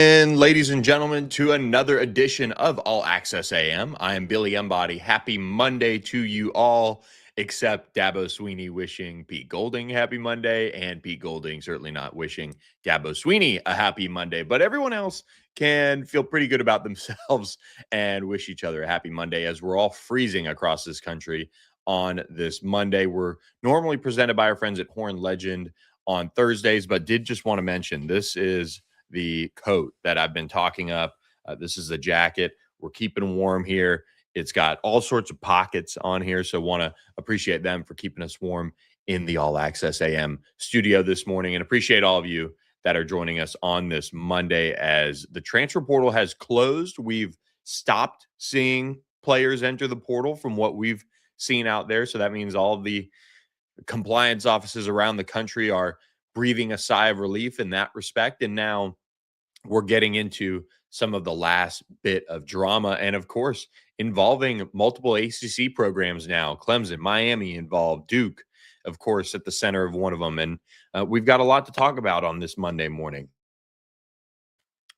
And ladies and gentlemen, to another edition of All Access AM. I am Billy Embody. Happy Monday to you all, except Dabo Sweeney wishing Pete Golding happy Monday, and Pete Golding certainly not wishing Dabo Sweeney a happy Monday. But everyone else can feel pretty good about themselves and wish each other a happy Monday as we're all freezing across this country on this Monday. We're normally presented by our friends at Horn Legend on Thursdays, but did just want to mention this is the coat that I've been talking up. This is the jacket. We're keeping warm here. It's got all sorts of pockets on here. So want to appreciate them for keeping us warm in the All Access AM studio this morning, and appreciate all of you that are joining us on this Monday as the transfer portal has closed. We've stopped seeing players enter the portal from what we've seen out there. So that means all of the compliance offices around the country are breathing a sigh of relief in that respect. And now we're getting into some of the last bit of drama, and of course, involving multiple ACC programs now. Clemson, Miami involved, Duke, of course, at the center of one of them. And we've got a lot to talk about on this Monday morning.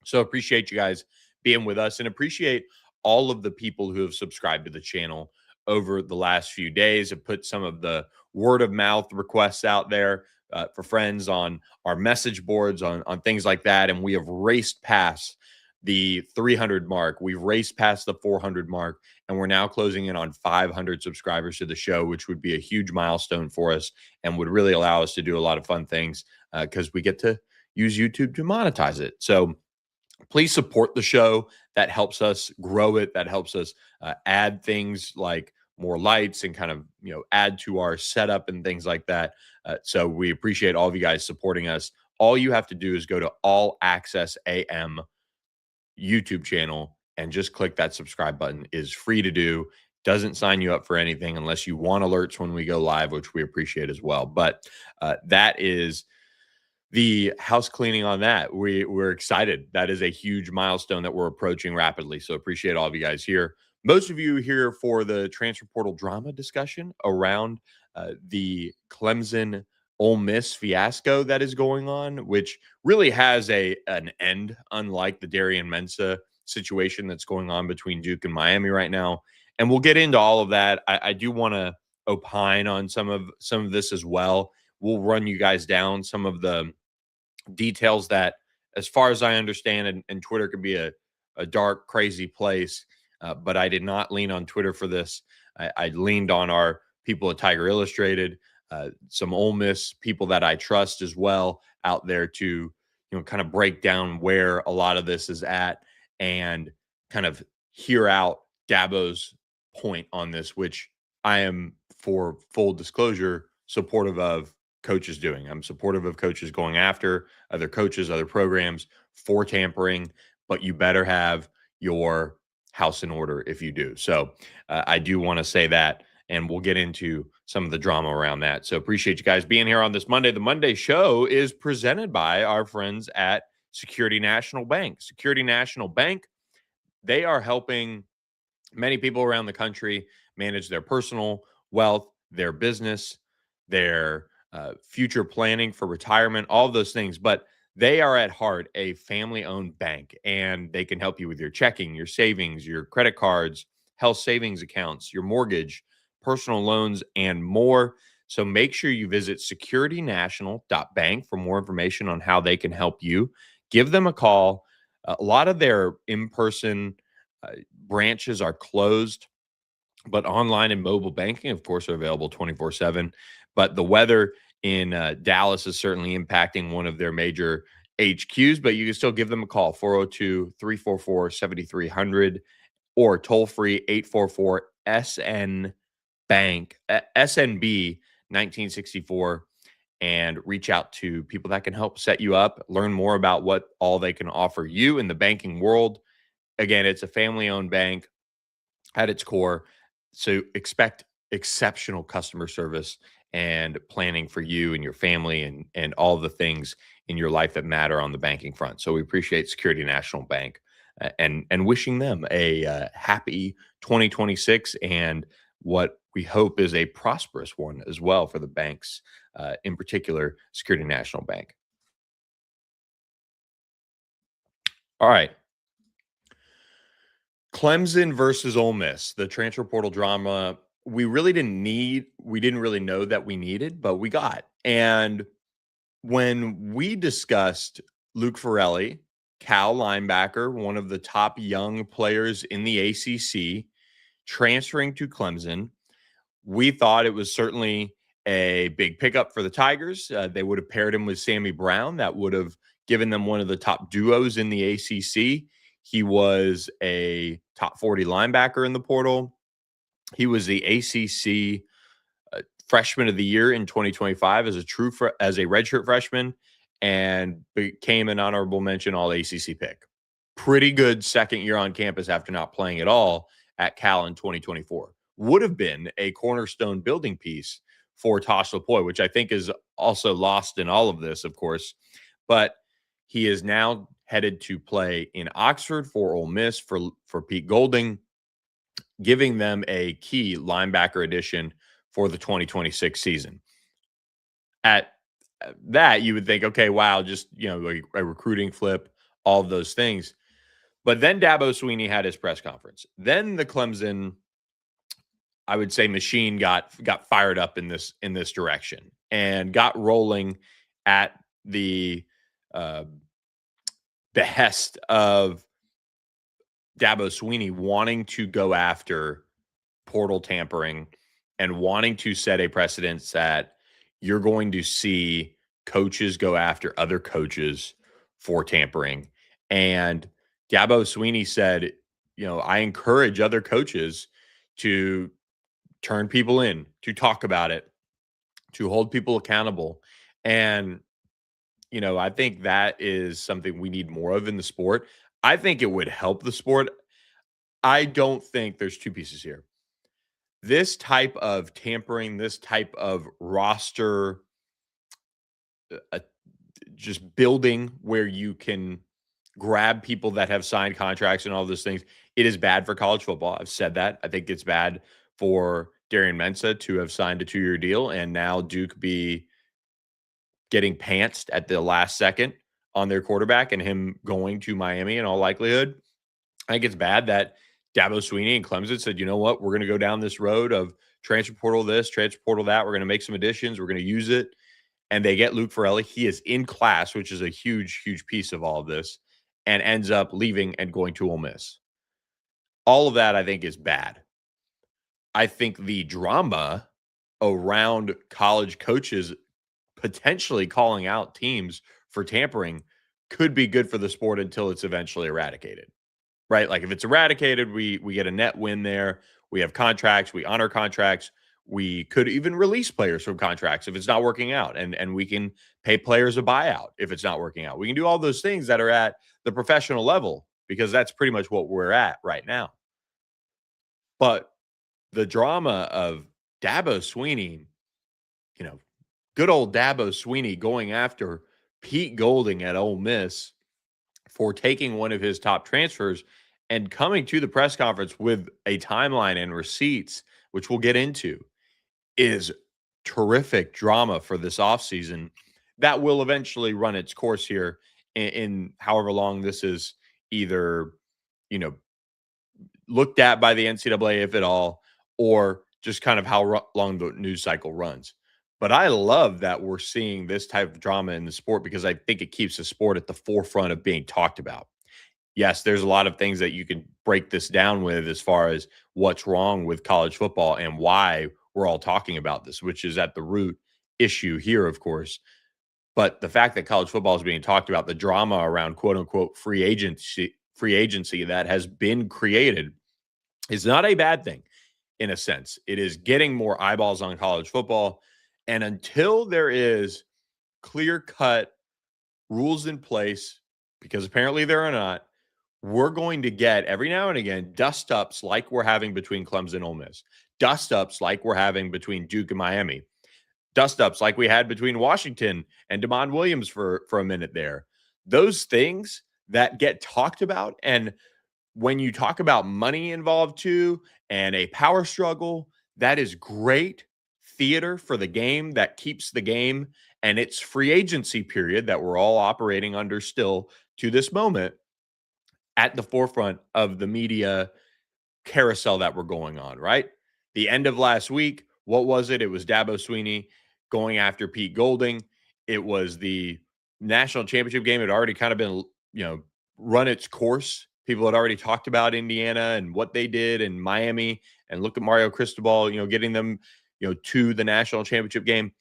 So appreciate you guys being with us, and appreciate all of the people who have subscribed to the channel over the last few days, have put some of the word of mouth requests out there for friends on our message boards, on things like that. And we have raced past the 300 mark. We've raced past the 400 mark, and we're now closing in on 500 subscribers to the show, which would be a huge milestone for us and would really allow us to do a lot of fun things because we get to use YouTube to monetize it. So please support the show. That helps us grow it. That helps us add things like more lights and kind of, add to our setup and things like that. So we appreciate all of you guys supporting us. All you have to do is go to All Access AM YouTube channel and just click that subscribe button. It is free to do. Doesn't sign you up for anything unless you want alerts when we go live, which we appreciate as well. But that is the house cleaning on that. We're excited. That is a huge milestone that we're approaching rapidly. So appreciate all of you guys here. Most of you here for the transfer portal drama discussion around the Clemson Ole Miss fiasco that is going on, which really has an end, unlike the Darian Mensah situation that's going on between Duke and Miami right now. And we'll get into all of that. I do want to opine on some of this as well. We'll run you guys down some of the details that, as far as I understand, and Twitter can be a dark, crazy place, but I did not lean on Twitter for this. I leaned on our people at Tiger Illustrated, some Ole Miss people that I trust as well out there to, kind of break down where a lot of this is at and kind of hear out Dabo's point on this, which I am, for full disclosure, supportive of coaches doing. I'm supportive of coaches going after other coaches, other programs for tampering, but you better have your house in order if you do. So I do want to say that, and we'll get into some of the drama around that. So appreciate you guys being here on this Monday. The Monday show is presented by our friends at Security National Bank. Security National Bank, they are helping many people around the country manage their personal wealth, their business, their future planning for retirement, all of those things. But they are at heart a family-owned bank, and they can help you with your checking, your savings, your credit cards, health savings accounts, your mortgage, personal loans, and more. So make sure you visit securitynational.bank for more information on how they can help you. Give them a call. A lot of their in-person branches are closed, but online and mobile banking, of course, are available 24/7. But the weather in Dallas is certainly impacting one of their major HQs, but you can still give them a call, 402-344-7300, or toll free 844-SN Bank, SNB 1964, and reach out to people that can help set you up, learn more about what all they can offer you in the banking world. Again, it's a family-owned bank at its core. So expect exceptional customer service and planning for you and your family and all the things in your life that matter on the banking front. So we appreciate Security National Bank and wishing them a happy 2026 and what we hope is a prosperous one as well for the banks, in particular Security National Bank. All right. Clemson versus Ole Miss, the transfer portal drama we didn't really know that we needed, but we got. And when we discussed Luke Ferrelli, Cal linebacker, one of the top young players in the ACC, transferring to Clemson, we thought it was certainly a big pickup for the Tigers. They would have paired him with Sammy Brown. That would have given them one of the top duos in the ACC. He was a top 40 linebacker in the portal. He was the ACC freshman of the year in 2025 as as a redshirt freshman, and became an honorable mention all ACC pick. Pretty good second year on campus after not playing at all at Cal in 2024. Would have been a cornerstone building piece for Tosh Lupoi, which I think is also lost in all of this, of course. But he is now headed to play in Oxford for Ole Miss for Pete Golding, giving them a key linebacker addition for the 2026 season. At that, you would think, okay, wow, just like a recruiting flip, all of those things. But then Dabo Swinney had his press conference. Then the Clemson, I would say, machine got fired up in this direction and got rolling at the behest of Dabo Swinney wanting to go after portal tampering and wanting to set a precedence that you're going to see coaches go after other coaches for tampering. And Dabo Swinney said, I encourage other coaches to turn people in, to talk about it, to hold people accountable. And, I think that is something we need more of in the sport. I think it would help the sport. I don't think there's two pieces here. This type of tampering, this type of roster, uh, just building where you can grab people that have signed contracts and all those things, it is bad for college football. I've said that. I think it's bad for Darian Mensah to have signed a 2-year deal and now Duke be getting pantsed at the last second on their quarterback and him going to Miami in all likelihood. I think it's bad that Dabo Swinney and Clemson said, you know what, we're going to go down this road of transfer portal this, transfer portal that. We're going to make some additions. We're going to use it. And they get Luke Ferrelli. He is in class, which is a huge, huge piece of all of this, and ends up leaving and going to Ole Miss. All of that, I think, is bad. I think the drama around college coaches potentially calling out teams for tampering could be good for the sport until it's eventually eradicated. Right? Like if it's eradicated, we get a net win there. We have contracts, we honor contracts. We could even release players from contracts if it's not working out, and we can pay players a buyout if it's not working out. We can do all those things that are at the professional level because that's pretty much what we're at right now. But the drama of Dabo Swinney, good old Dabo Swinney going after Pete Golding at Ole Miss for taking one of his top transfers and coming to the press conference with a timeline and receipts, which we'll get into, is terrific drama for this offseason that will eventually run its course here in however long this is either, looked at by the NCAA, if at all, or just kind of how long the news cycle runs. But I love that we're seeing this type of drama in the sport because I think it keeps the sport at the forefront of being talked about. Yes, there's a lot of things that you can break this down with as far as what's wrong with college football and why we're all talking about this, which is at the root issue here, of course. But the fact that college football is being talked about, the drama around quote unquote free agency that has been created is not a bad thing in a sense. It is getting more eyeballs on college football. And until there is clear-cut rules in place, because apparently there are not, we're going to get every now and again dust-ups like we're having between Clemson and Ole Miss, dust-ups like we're having between Duke and Miami, dust-ups like we had between Washington and Damon Williams for a minute there. Those things that get talked about, and when you talk about money involved too and a power struggle, that is great theater for the game that keeps the game and its free agency period that we're all operating under still to this moment. at the forefront of the media carousel that we're going on, right? The end of last week, what was it? It was Dabo Swinney going after Pete Golding. It was the national championship game. It had already kind of been, run its course. People had already talked about Indiana and what they did in Miami, and look at Mario Cristobal, getting them, to the national championship game.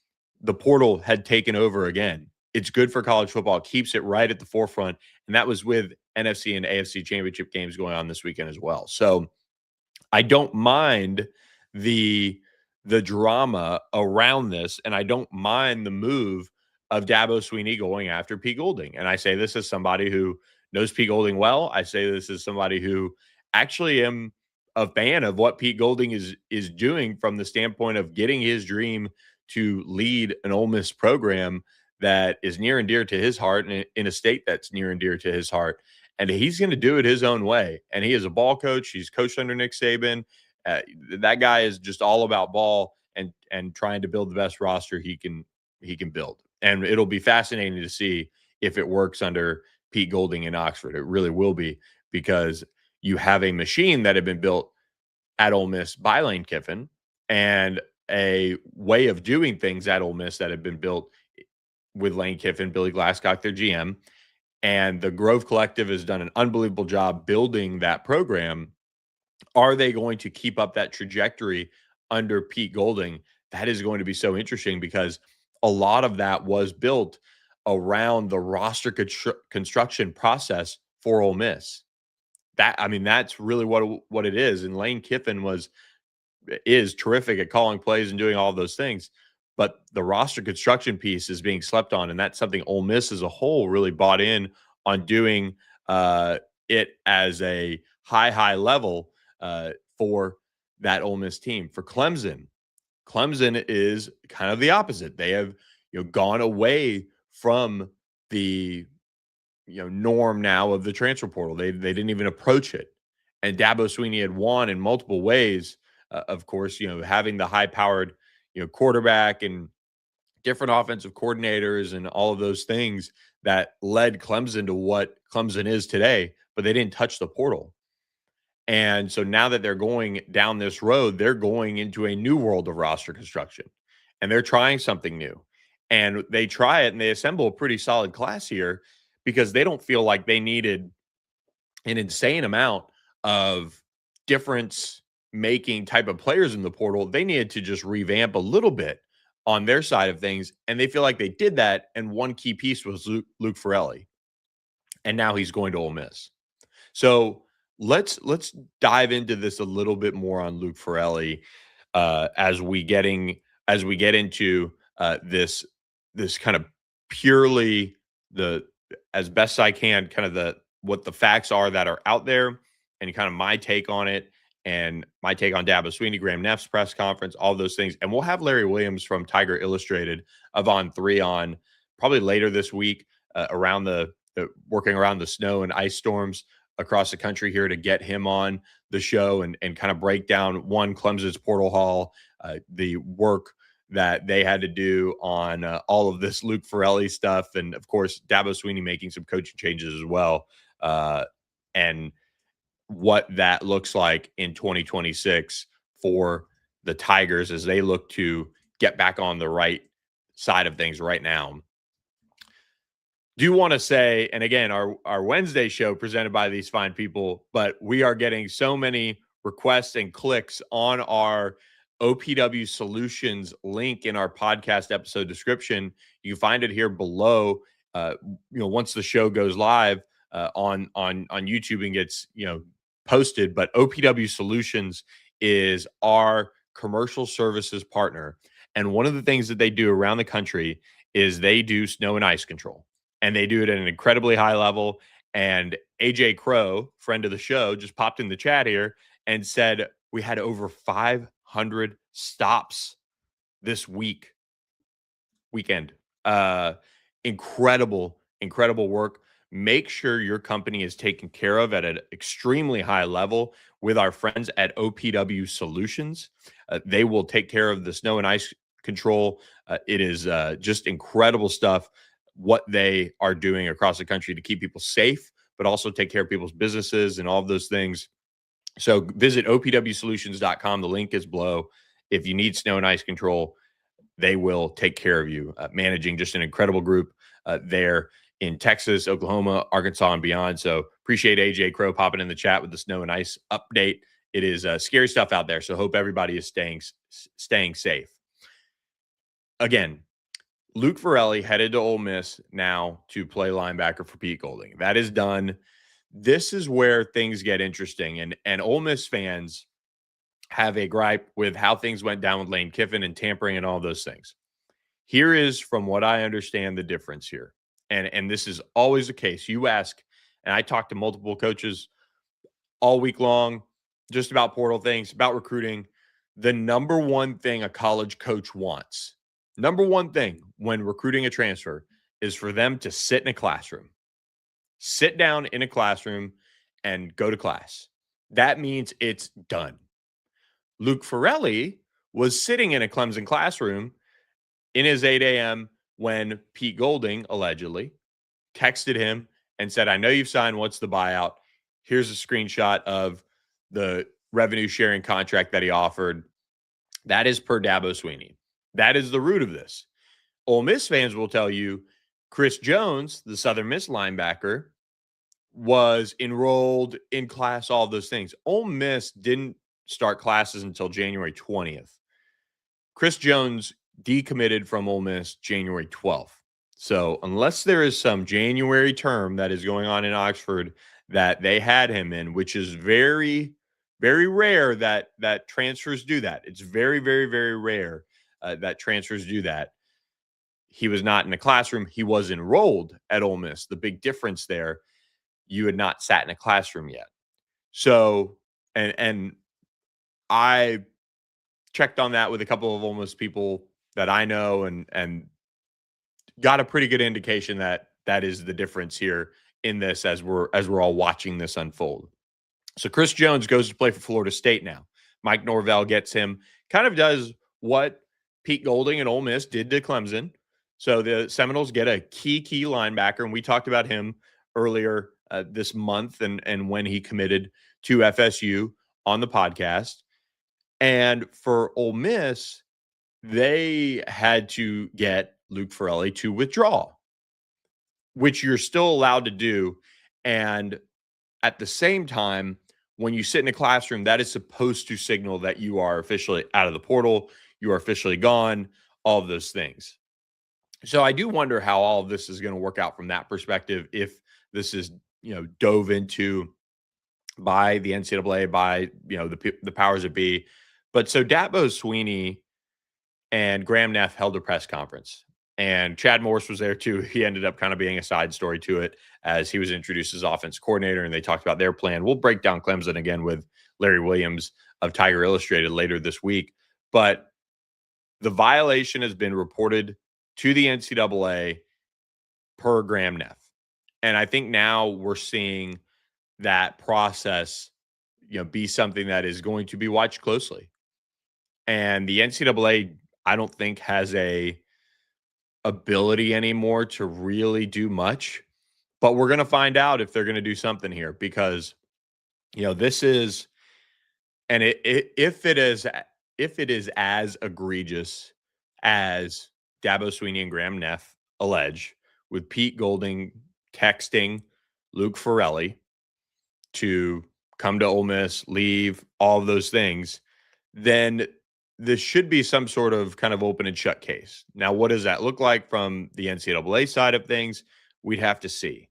The portal had taken over again. It's good for college football. It keeps it right at the forefront. And that was with NFC and AFC championship games going on this weekend as well. So I don't mind the drama around this, and I don't mind the move of Dabo Swinney going after Pete Golding. And I say this as somebody who knows Pete Golding well. I say this as somebody who actually am a fan of what Pete Golding is doing from the standpoint of getting his dream to lead an Ole Miss program that is near and dear to his heart, and in a state that's near and dear to his heart. And he's going to do it his own way. And he is a ball coach. He's coached under Nick Saban. That guy is just all about ball and trying to build the best roster he can build. And it'll be fascinating to see if it works under Pete Golding in Oxford. It really will be, because you have a machine that had been built at Ole Miss by Lane Kiffin, and a way of doing things at Ole Miss that had been built with Lane Kiffin, Billy Glasscock, their GM. And the Grove Collective has done an unbelievable job building that program. Are they going to keep up that trajectory under Pete Golding? That is going to be so interesting, because a lot of that was built around the roster construction process for Ole Miss. That's really what it is. And Lane Kiffin is terrific at calling plays and doing all those things. But the roster construction piece is being slept on, and that's something Ole Miss as a whole really bought in on doing it as a high level for that Ole Miss team. For Clemson is kind of the opposite. They have gone away from the norm now of the transfer portal. They didn't even approach it, and Dabo Swinney had won in multiple ways. Of course, having the high-powered quarterback and different offensive coordinators and all of those things that led Clemson to what Clemson is today, but they didn't touch the portal. And so now that they're going down this road, they're going into a new world of roster construction, and they're trying something new. And they try it and they assemble a pretty solid class here, because they don't feel like they needed an insane amount of difference making type of players in the portal. They needed to just revamp a little bit on their side of things, and they feel like they did that. And one key piece was Luke Ferrelli, and now he's going to Ole Miss. So let's dive into this a little bit more on Luke Ferrelli as we get into this kind of purely as best I can, kind of what the facts are that are out there, and kind of my take on it, and my take on Dabo Swinney, Graham Neff's press conference, all those things. And we'll have Larry Williams from Tiger Illustrated of On3 on probably later this week, around the working around the snow and ice storms across the country here, to get him on the show and kind of break down Clemson's portal haul, the work that they had to do on all of this Luke Ferrelli stuff. And of course, Dabo Swinney making some coaching changes as well. And what that looks like in 2026 for the Tigers as they look to get back on the right side of things right now. Do want to say, and again, our Wednesday show presented by these fine people, but we are getting so many requests and clicks on our OPW Solutions link in our podcast episode description. You can find it here below. Once the show goes live on YouTube and gets posted. But OPW Solutions is our commercial services partner, and one of the things that they do around the country is they do snow and ice control, and they do it at an incredibly high level. And AJ Crow, friend of the show, just popped in the chat here and said we had over 500 stops this weekend. Incredible work. Make sure your company is taken care of at an extremely high level with our friends at OPW Solutions. They will take care of the snow and ice control. It is just incredible stuff, what they are doing across the country to keep people safe, but also take care of people's businesses and all of those things. So visit opwsolutions.com. The link is below. If you need snow and ice control, they will take care of you. Managing just an incredible group there in Texas, Oklahoma, Arkansas, and beyond. So appreciate AJ Crow popping in the chat with the snow and ice update. It is scary stuff out there. So hope everybody is staying safe. Again, Luke Ferrelli headed to Ole Miss now to play linebacker for Pete Golding. That is done. This is where things get interesting. And Ole Miss fans have a gripe with how things went down with Lane Kiffin and tampering and all those things. Here is, from what I understand, the difference here. And this is always the case. You ask, and I talk to multiple coaches all week long, just about portal things, about recruiting. The number one thing a college coach wants, number one thing when recruiting a transfer, is for them to sit in a classroom. Sit down in a classroom and go to class. That means it's done. Luke Ferrelli was sitting in a Clemson classroom in his 8 a.m. when Pete Golding allegedly texted him and said, I know you've signed. What's the buyout? Here's a screenshot of the revenue sharing contract that he offered. That is per Dabo Swinney. That is the root of this. Ole Miss fans will tell you Chris Jones, the Southern Miss linebacker, was enrolled in class, all those things. Ole Miss didn't start classes until January 20th. Chris Jones decommitted from Ole Miss January 12th. So unless there is some January term that is going on in Oxford that they had him in, which is very, very rare that transfers do that. It's very, very, very rare that transfers do that. He was not in a classroom. He was enrolled at Ole Miss. The big difference there, you had not sat in a classroom yet. So, and I checked on that with a couple of Ole Miss people that I know and got a pretty good indication that that is the difference here in this as we're all watching this unfold. So Chris Jones goes to play for Florida State now. Mike Norvell gets him, kind of does what Pete Golding and Ole Miss did to Clemson. So the Seminoles get a key linebacker, and we talked about him earlier this month and when he committed to FSU on the podcast. And for Ole Miss, they had to get Luke Ferrelli to withdraw, which you're still allowed to do. And at the same time, when you sit in a classroom, that is supposed to signal that you are officially out of the portal, you are officially gone, all of those things. So I do wonder how all of this is going to work out from that perspective, if this is, dove into by the NCAA, by, the powers that be. But so Dabo Swinney and Graham Neff held a press conference, and Chad Morris was there too. He ended up kind of being a side story to it as he was introduced as offense coordinator, and they talked about their plan. We'll break down Clemson again with Larry Williams of Tiger Illustrated later this week. But the violation has been reported to the NCAA per Graham Neff. And I think now we're seeing that process, be something that is going to be watched closely. And the NCAA, I don't think, has a ability anymore to really do much. But we're going to find out if they're going to do something here, because, this is, and if it is as egregious as Dabo Swinney and Graham Neff allege, with Pete Golding texting Luke Ferrelli to come to Ole Miss, leave, all of those things, then this should be some sort of kind of open and shut case. Now, what does that look like from the NCAA side of things? We'd have to see.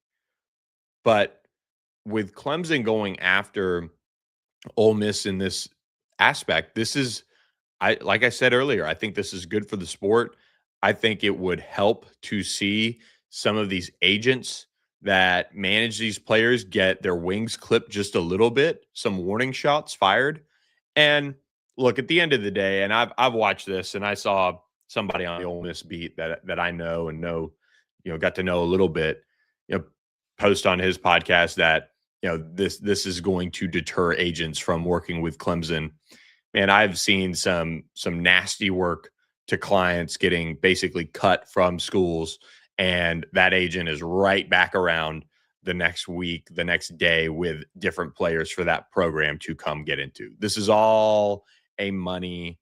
But with Clemson going after Ole Miss in this aspect, this is, like I said earlier, I think this is good for the sport. I think it would help to see some of these agents that manage these players get their wings clipped just a little bit, some warning shots fired. And look, at the end of the day, and I've watched this, and I saw somebody on the Ole Miss beat that I know, got to know a little bit, post on his podcast that, this is going to deter agents from working with Clemson. And I've seen some nasty work to clients getting basically cut from schools, and that agent is right back around the next week, the next day with different players for that program to come get into. This is all a money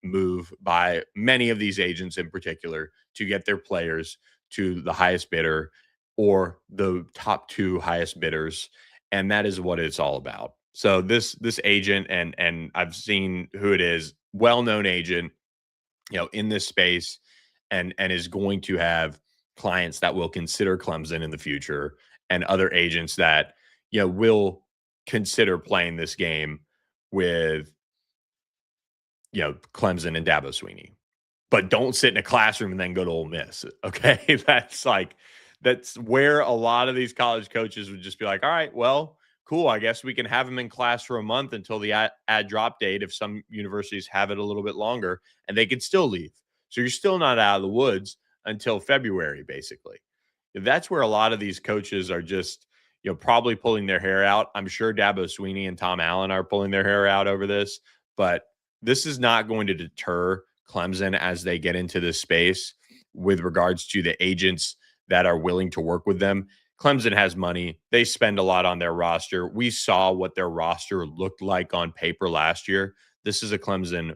move by many of these agents in particular to get their players to the highest bidder or the top two highest bidders, and that is what it's all about. So this agent, and I've seen who it is, well-known agent, in this space, and is going to have clients that will consider Clemson in the future, and other agents that will consider playing this game with Clemson and Dabo Sweeney. But don't sit in a classroom and then go to Ole Miss. Okay. That's where a lot of these college coaches would just be like, all right, well, cool. I guess we can have them in class for a month until the ad drop date if some universities have it a little bit longer, and they can still leave. So you're still not out of the woods until February, basically. That's where a lot of these coaches are just, probably pulling their hair out. I'm sure Dabo Sweeney and Tom Allen are pulling their hair out over this, but this is not going to deter Clemson as they get into this space with regards to the agents that are willing to work with them. Clemson has money. They spend a lot on their roster. We saw what their roster looked like on paper last year. This is a Clemson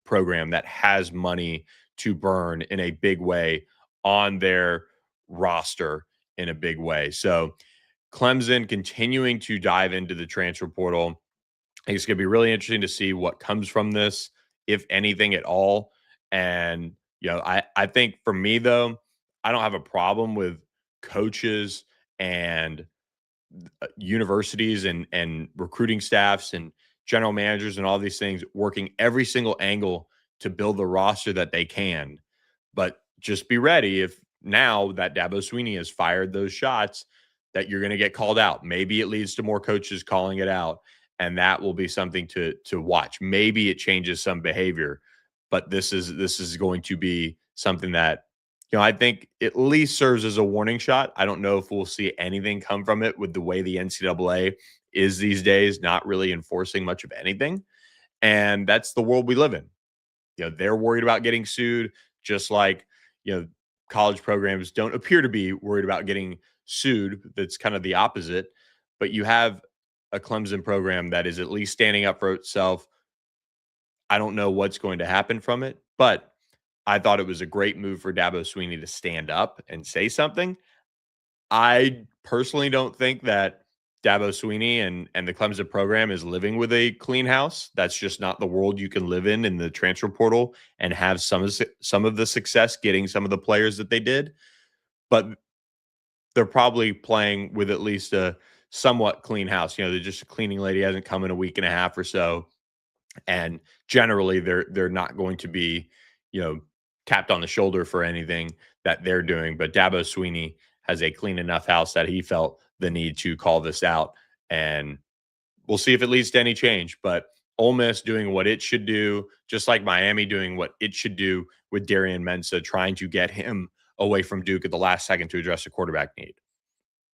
program that has money to burn in a big way on their roster in a big way. So Clemson continuing to dive into the transfer portal. I think it's going to be really interesting to see what comes from this, if anything at all. And, I think for me, though, I don't have a problem with coaches and universities and recruiting staffs and general managers and all these things working every single angle to build the roster that they can. But just be ready if now that Dabo Sweeney has fired those shots that you're going to get called out. Maybe it leads to more coaches calling it out, and that will be something to watch. Maybe it changes some behavior, but this is going to be something that I think at least serves as a warning shot. I don't know if we'll see anything come from it with the way the NCAA is these days, not really enforcing much of anything. And that's the world we live in. They're worried about getting sued, just like, college programs don't appear to be worried about getting sued. That's kind of the opposite. But you have a Clemson program that is at least standing up for itself. I don't know what's going to happen from it, but I thought it was a great move for Dabo Sweeney to stand up and say something. I personally don't think that Dabo Sweeney and the Clemson program is living with a clean house. That's just not the world you can live in the transfer portal and have some of the success getting some of the players that they did. But they're probably playing with at least a somewhat clean house. They're just a cleaning lady hasn't come in a week and a half or so, and generally they're not going to be, tapped on the shoulder for anything that they're doing. But Dabo Sweeney has a clean enough house that he felt the need to call this out, and we'll see if it leads to any change. But Ole Miss doing what it should do, just like Miami doing what it should do with Darian Mensah, trying to get him away from Duke at the last second to address a quarterback need,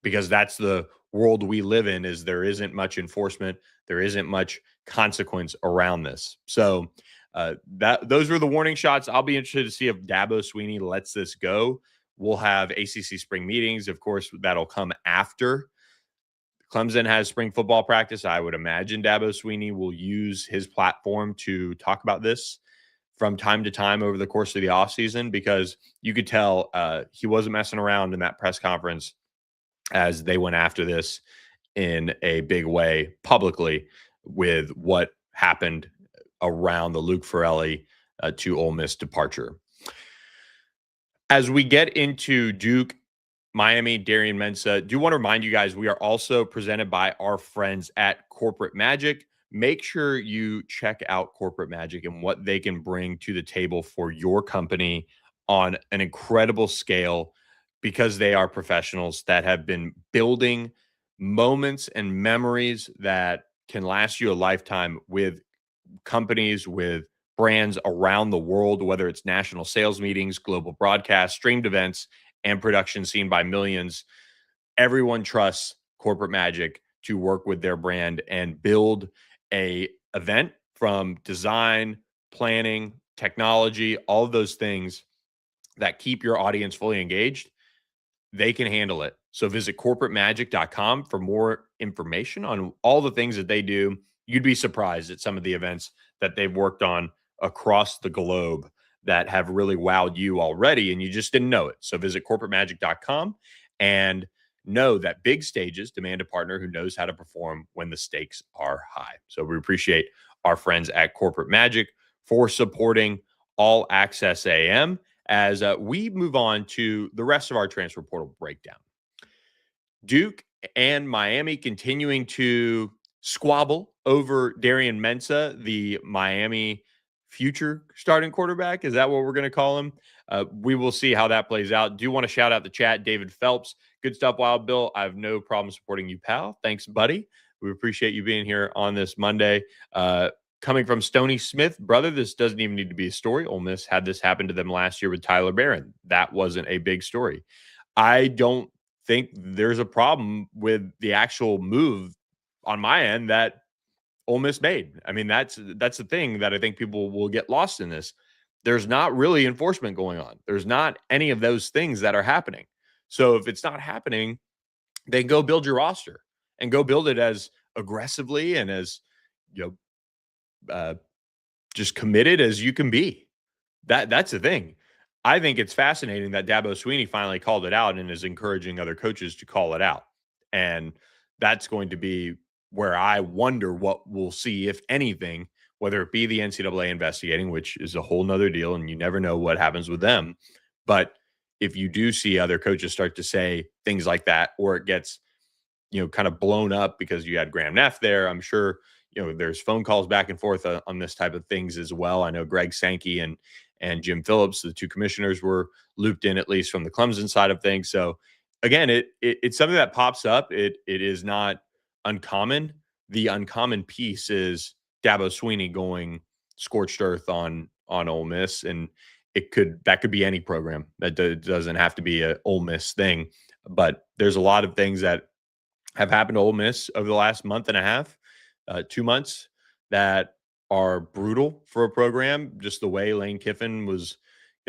because that's the world we live in. Is there isn't much enforcement, there isn't much consequence around this. So that those were the warning shots. I'll be interested to see if Dabo Sweeney lets this go. We'll have ACC spring meetings, of course, that'll come after Clemson has spring football practice. I would imagine Dabo Sweeney will use his platform to talk about this from time to time over the course of the offseason, because you could tell he wasn't messing around in that press conference as they went after this in a big way publicly with what happened around the Luke Ferrelli to Ole Miss departure. As we get into Duke, Miami, Darian Mensah, do want to remind you guys, we are also presented by our friends at Corporate Magic. Make sure you check out Corporate Magic and what they can bring to the table for your company on an incredible scale, because they are professionals that have been building moments and memories that can last you a lifetime with companies, with brands around the world, whether it's national sales meetings, global broadcasts, streamed events, and production seen by millions. Everyone trusts Corporate Magic to work with their brand and build a event from design, planning, technology, all of those things that keep your audience fully engaged. They can handle it. So visit corporatemagic.com for more information on all the things that they do. You'd be surprised at some of the events that they've worked on across the globe that have really wowed you already, and you just didn't know it. So visit corporatemagic.com and know that big stages demand a partner who knows how to perform when the stakes are high. So we appreciate our friends at Corporate Magic for supporting All Access AM as we move on to the rest of our transfer portal breakdown. Duke and Miami continuing to squabble over Darian Mensah, the Miami future starting quarterback. Is that what we're going to call him? We will see how that plays out. Do want to shout out the chat, David Phelps. Good stuff, Wild Bill. I have no problem supporting you, pal. Thanks, buddy. We appreciate you being here on this Monday. Coming from Stony Smith, brother, this doesn't even need to be a story. Ole Miss had this happen to them last year with Tyler Barron. That wasn't a big story. I don't think there's a problem with the actual move on my end that Ole Miss made. I mean, that's the thing that I think people will get lost in this. There's not really enforcement going on. There's not any of those things that are happening. So if it's not happening, then go build your roster and go build it as aggressively and as just committed as you can be. That's the thing. I think it's fascinating that Dabo Swinney finally called it out and is encouraging other coaches to call it out. And that's going to be where I wonder what we'll see, if anything, whether it be the NCAA investigating, which is a whole nother deal, and you never know what happens with them. But if you do see other coaches start to say things like that, or it gets, kind of blown up because you had Graham Neff there, I'm sure, there's phone calls back and forth on this type of things as well. I know Greg Sankey and Jim Phillips, the two commissioners, were looped in, at least from the Clemson side of things. So again, it's something that pops up. It is not uncommon. The uncommon piece is Dabo Swinney going scorched earth on Ole Miss, and that could be any program. That doesn't have to be a Ole Miss thing. But there's a lot of things that have happened to Ole Miss over the last month and a half, 2 months, that are brutal for a program. Just the way Lane Kiffin was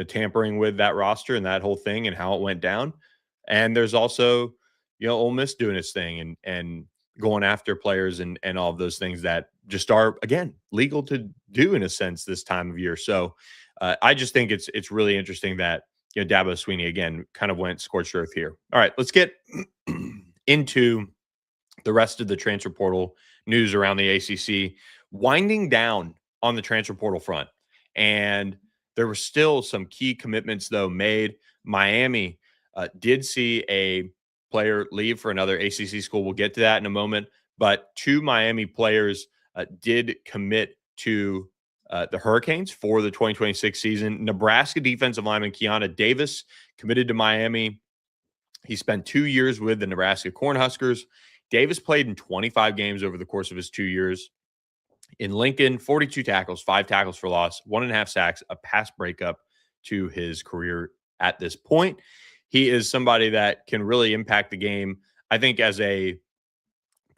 tampering with that roster and that whole thing and how it went down. And there's also, Ole Miss doing its thing and going after players and all of those things that just are, again, legal to do in a sense this time of year. So I just think it's really interesting that Dabo Swinney again kind of went scorched earth here. All right, let's get into the rest of the transfer portal news around the ACC, winding down on the transfer portal front. And there were still some key commitments, though, made. Miami did see a player leave for another ACC school. We'll get to that in a moment. But 2 Miami players did commit to the Hurricanes for the 2026 season. Nebraska defensive lineman Keanu Davis committed to Miami. He spent 2 years with the Nebraska Cornhuskers. Davis played in 25 games over the course of his 2 years. In Lincoln, 42 tackles, 5 tackles for loss, 1.5 sacks, a pass breakup to his career at this point. He is somebody that can really impact the game, I think, as a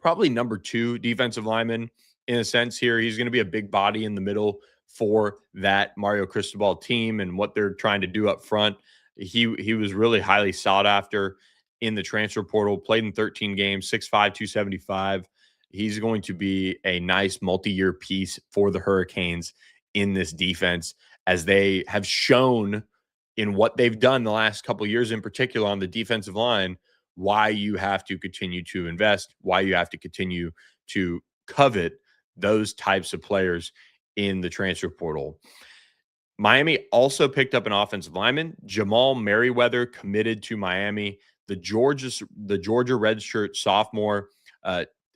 probably number 2 defensive lineman in a sense here. He's going to be a big body in the middle for that Mario Cristobal team and what they're trying to do up front. He was really highly sought after in the transfer portal, played in 13 games, 6'5", 275. He's going to be a nice multi-year piece for the Hurricanes in this defense, as they have shown in what they've done the last couple of years, in particular on the defensive line, why you have to continue to invest, why you have to continue to covet those types of players in the transfer portal. Miami also picked up an offensive lineman. Jamal Merriweather committed to Miami. The Georgia redshirt sophomore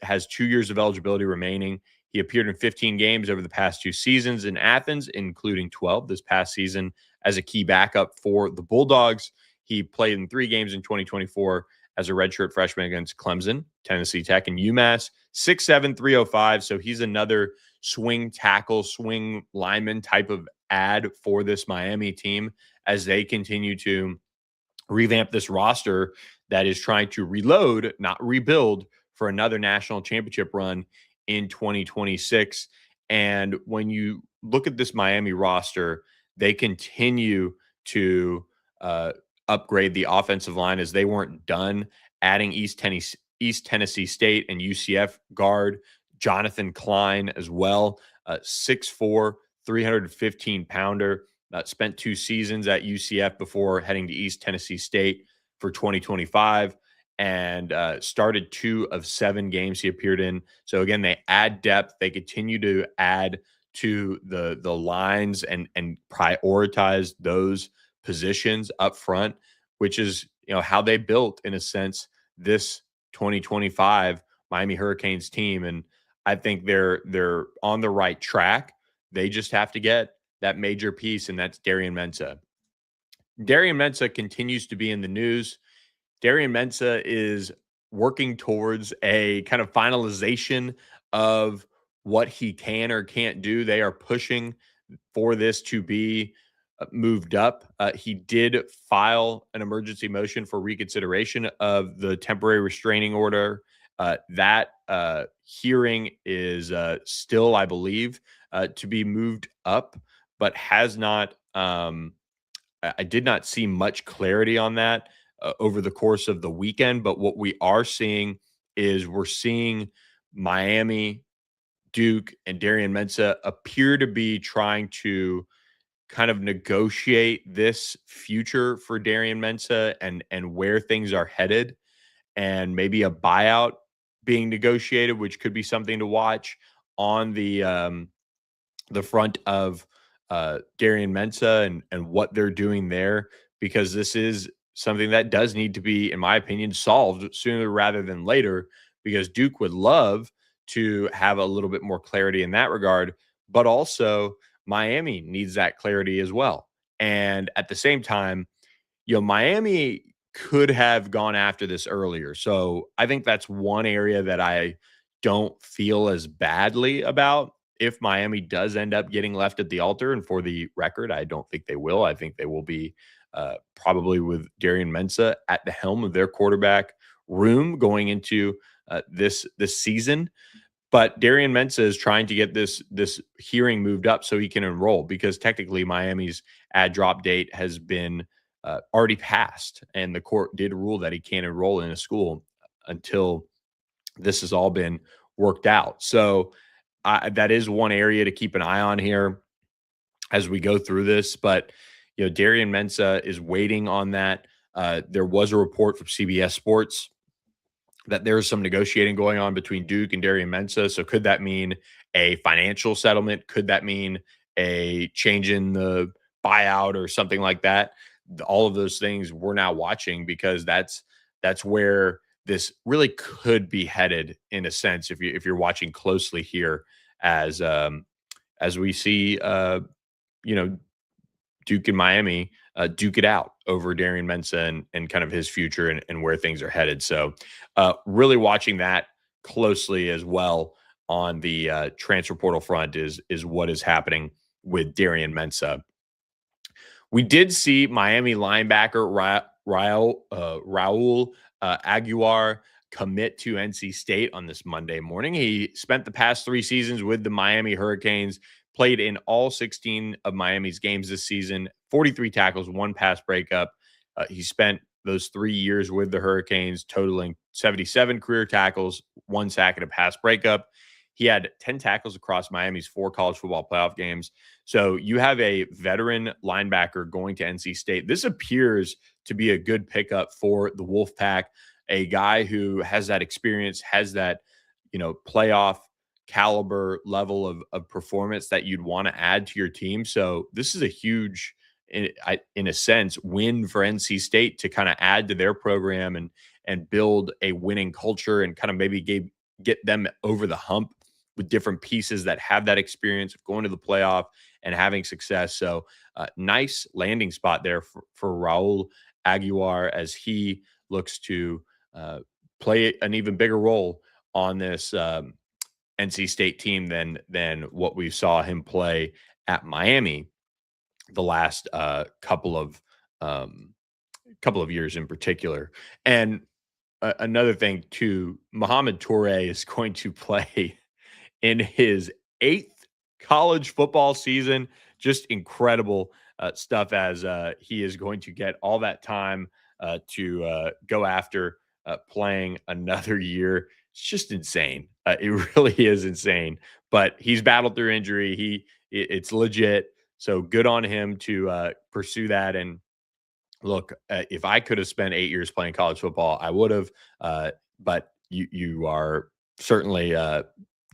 has 2 years of eligibility remaining. He appeared in 15 games over the past 2 seasons in Athens, including 12 this past season as a key backup for the Bulldogs. He played in 3 games in 2024 as a redshirt freshman against Clemson, Tennessee Tech, and UMass. 6'7", 305. So he's another swing tackle, swing lineman type of ad for this Miami team as they continue to revamp this roster that is trying to reload, not rebuild, for another national championship run in 2026. And when you look at this Miami roster, they continue to upgrade the offensive line, as they weren't done adding East Tennessee State and UCF guard Jonathan Klein as well, 6'4", 315-pounder. Spent 2 seasons at UCF before heading to East Tennessee State for 2025, and started 2 of 7 games he appeared in. So again, they add depth. They continue to add to the lines and prioritize those positions up front, which is how they built, in a sense, this 2025 Miami Hurricanes team. And I think they're on the right track. They just have to get that major piece, and that's Darian Mensah. Darian Mensah continues to be in the news. Darian Mensah is working towards a kind of finalization of what he can or can't do. They are pushing for this to be moved up. He did file an emergency motion for reconsideration of the temporary restraining order. That hearing is still, I believe, to be moved up, but has not. I did not see much clarity on that over the course of the weekend. But what we are seeing is we're seeing Miami, Duke, and Darian Mensah appear to be trying to kind of negotiate this future for Darian Mensah and where things are headed, and maybe a buyout being negotiated, which could be something to watch on the front of Darian Mensah and what they're doing there, because this is something that does need to be, in my opinion, solved sooner rather than later, because Duke would love to have a little bit more clarity in that regard, but also Miami needs that clarity as well. And at the same time, Miami could have gone after this earlier. So I think that's one area that I don't feel as badly about if Miami does end up getting left at the altar. And for the record, I don't think they will. I think they will be probably with Darian Mensah at the helm of their quarterback room going into this season. But Darian Mensah is trying to get this hearing moved up so he can enroll, because technically Miami's add drop date has been already passed, and the court did rule that he can't enroll in a school until this has all been worked out. So that is one area to keep an eye on here as we go through this. But Darian Mensah is waiting on that. There was a report from CBS Sports that there's some negotiating going on between Duke and Darian Mensah. So could that mean a financial settlement? Could that mean a change in the buyout or something like that? All of those things we're now watching, because that's where this really could be headed, in a sense, if you're watching closely here, as we see you know Duke and Miami duke it out over Darian Mensah and kind of his future and where things are headed. So really watching that closely as well on the transfer portal front is what is happening with Darian Mensah. We did see Miami linebacker Raul Aguilar commit to NC State on this Monday morning. He spent the past 3 seasons with the Miami Hurricanes, played in all 16 of Miami's games this season, 43 tackles, 1 pass breakup. He spent those 3 years with the Hurricanes, totaling 77 career tackles, 1 sack, and a pass breakup. He had 10 tackles across Miami's 4 college football playoff games. So you have a veteran linebacker going to NC State. This appears to be a good pickup for the Wolfpack, a guy who has that experience, has that, playoff caliber level of performance that you'd want to add to your team. So this is a huge, in a sense, win for NC State to kind of add to their program and build a winning culture and kind of maybe get them over the hump with different pieces that have that experience of going to the playoff and having success. So nice landing spot there for Raul Aguilar as he looks to play an even bigger role on this NC State team than what we saw him play at Miami the last couple of years in particular. And another thing too, Mohamed Toure is going to play in his 8th college football season. Just incredible stuff, as he is going to get all that time to go after playing another year. It's just insane. It really is insane. But he's battled through injury. It's legit. So good on him to pursue that. And look, if I could have spent 8 years playing college football, I would have. But you are certainly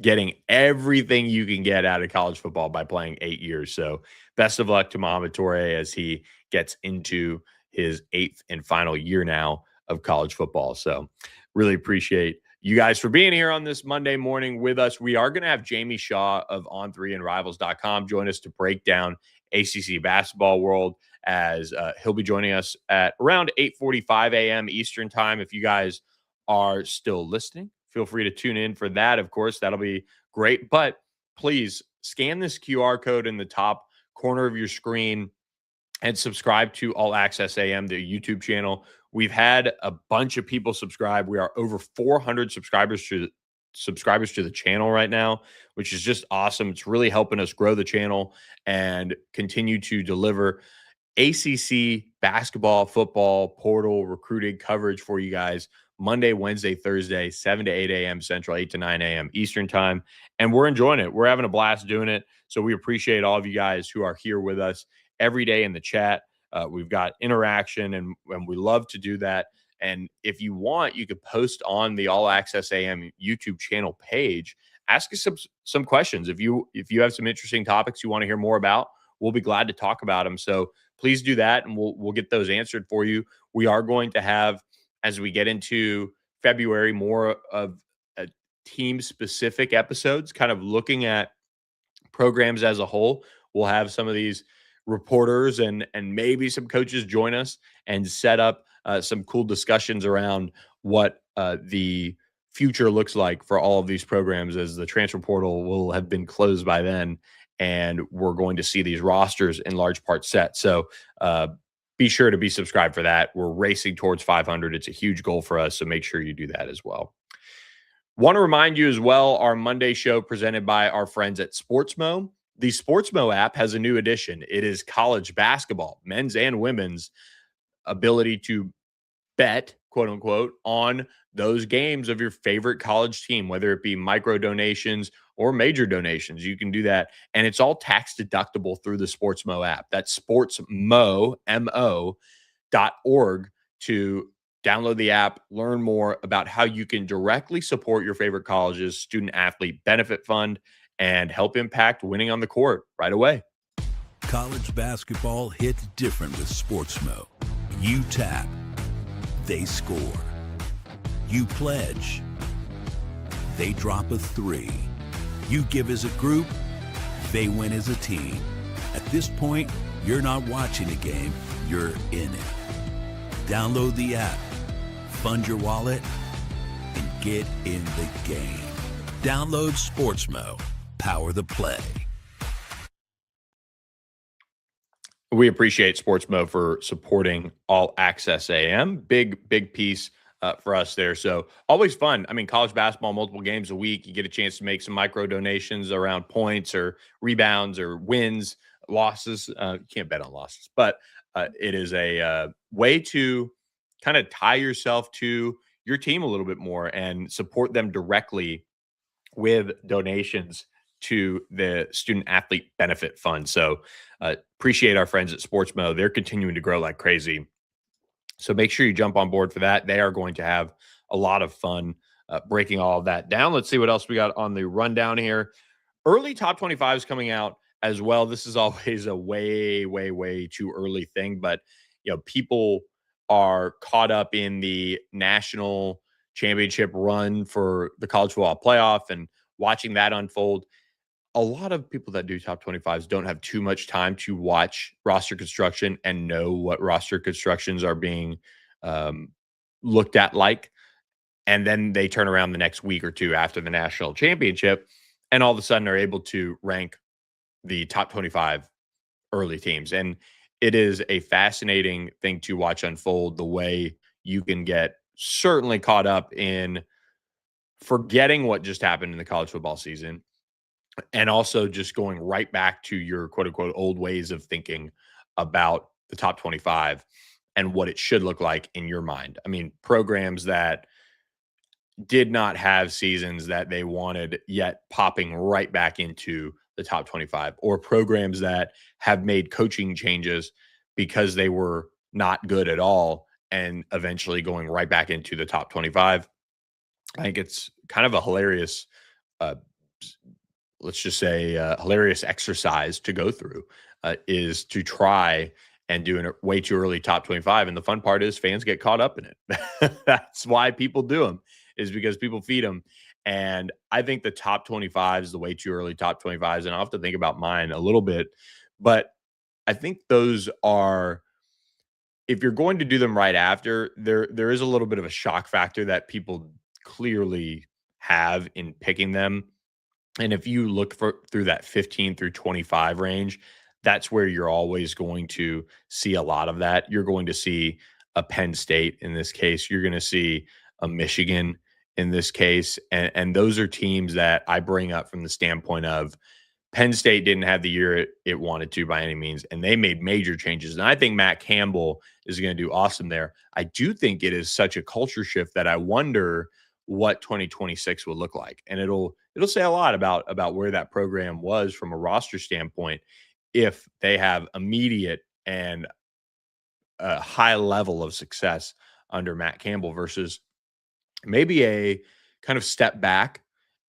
getting everything you can get out of college football by playing 8 years. So best of luck to Mohamed Toure as he gets into his 8th and final year now of college football. So really appreciate you guys for being here on this Monday morning with us. We are going to have Jamie Shaw of On3andRivals.com join us to break down ACC basketball world, as he'll be joining us at around 8:45 a.m. Eastern time. If you guys are still listening, feel free to tune in for that. Of course, that'll be great. But please scan this QR code in the top corner of your screen and subscribe to All Access AM, the YouTube channel. We've had a bunch of people subscribe. We are over 400 subscribers to the channel right now, which is just awesome. It's really helping us grow the channel and continue to deliver ACC basketball, football, portal, recruiting coverage for you guys Monday, Wednesday, Thursday, 7 to 8 a.m. Central, 8 to 9 a.m. Eastern time. And we're enjoying it. We're having a blast doing it. So we appreciate all of you guys who are here with us every day in the chat. We've got interaction, and we love to do that. And if you want, you could post on the All Access AM YouTube channel page. Ask us some questions. If you have some interesting topics you want to hear more about, we'll be glad to talk about them. So please do that, and we'll get those answered for you. We are going to have, as we get into February, more of a team-specific episodes, kind of looking at programs as a whole. We'll have some of these reporters and maybe some coaches join us and set up some cool discussions around what the future looks like for all of these programs, as the transfer portal will have been closed by then, and we're going to see these rosters in large part set. So be sure to be subscribed for that. We're racing towards 500. It's a huge goal for us, so make sure you do that as well. Want to remind you as well, our Monday show presented by our friends at Sportsmo. The Sportsmo app has a new addition. It is college basketball, men's and women's, ability to bet, quote unquote, on those games of your favorite college team, whether it be micro donations or major donations. You can do that. And it's all tax deductible through the Sportsmo app. That's sportsmo, mo.org, to download the app, learn more about how you can directly support your favorite college's student athlete benefit fund and help impact winning on the court right away. College basketball hits different with Sportsmo. You tap, they score. You pledge, they drop a three. You give as a group, they win as a team. At this point, you're not watching a game, you're in it. Download the app, fund your wallet, and get in the game. Download Sportsmo. Power the play. We appreciate Sportsmo for supporting All Access AM. Big piece for us there. So always fun. I mean, college basketball, multiple games a week. You get a chance to make some micro donations around points or rebounds or wins, losses. You can't bet on losses, but it is a way to kind of tie yourself to your team a little bit more and support them directly with donations to the student athlete benefit fund. So appreciate our friends at Sportsmo. They're continuing to grow like crazy. So make sure you jump on board for that. They are going to have a lot of fun breaking all of that down. Let's see what else we got on the rundown here. Early top 25s coming out as well. This is always a way too early thing, but people are caught up in the national championship run for the college football playoff and watching that unfold. A lot of people that do top 25s don't have too much time to watch roster construction and know what roster constructions are being looked at like. And then they turn around the next week or two after the national championship, and all of a sudden are able to rank the top 25 early teams. And it is a fascinating thing to watch unfold, the way you can get certainly caught up in forgetting what just happened in the college football season, and also just going right back to your quote unquote old ways of thinking about the top 25. and what it should look like in your mind. I mean, programs that did not have seasons that they wanted yet popping right back into the top 25, or programs that have made coaching changes because they were not good at all and eventually going right back into the top 25. I think it's kind of a hilarious, uh, let's just say, hilarious exercise to go through, is to try and do a way too early top 25. And the fun part is fans get caught up in it. That's why people do them, is because people feed them. And I think the top 25s, the way too early top 25s, and I'll have to think about mine a little bit, but I think those are, if you're going to do them right after, there is a little bit of a shock factor that people clearly have in picking them. And if you look for through that 15 through 25 range, that's where you're always going to see a lot of that. You're going to see a Penn State in this case. You're going to see a Michigan in this case. And those are teams that I bring up from the standpoint of Penn State didn't have the year it wanted to by any means, and they made major changes. And I think Matt Campbell is going to do awesome there. I do think it is such a culture shift that I wonder what 2026 will look like, and it'll say a lot about where that program was from a roster standpoint if they have immediate and a high level of success under Matt Campbell versus maybe a kind of step back,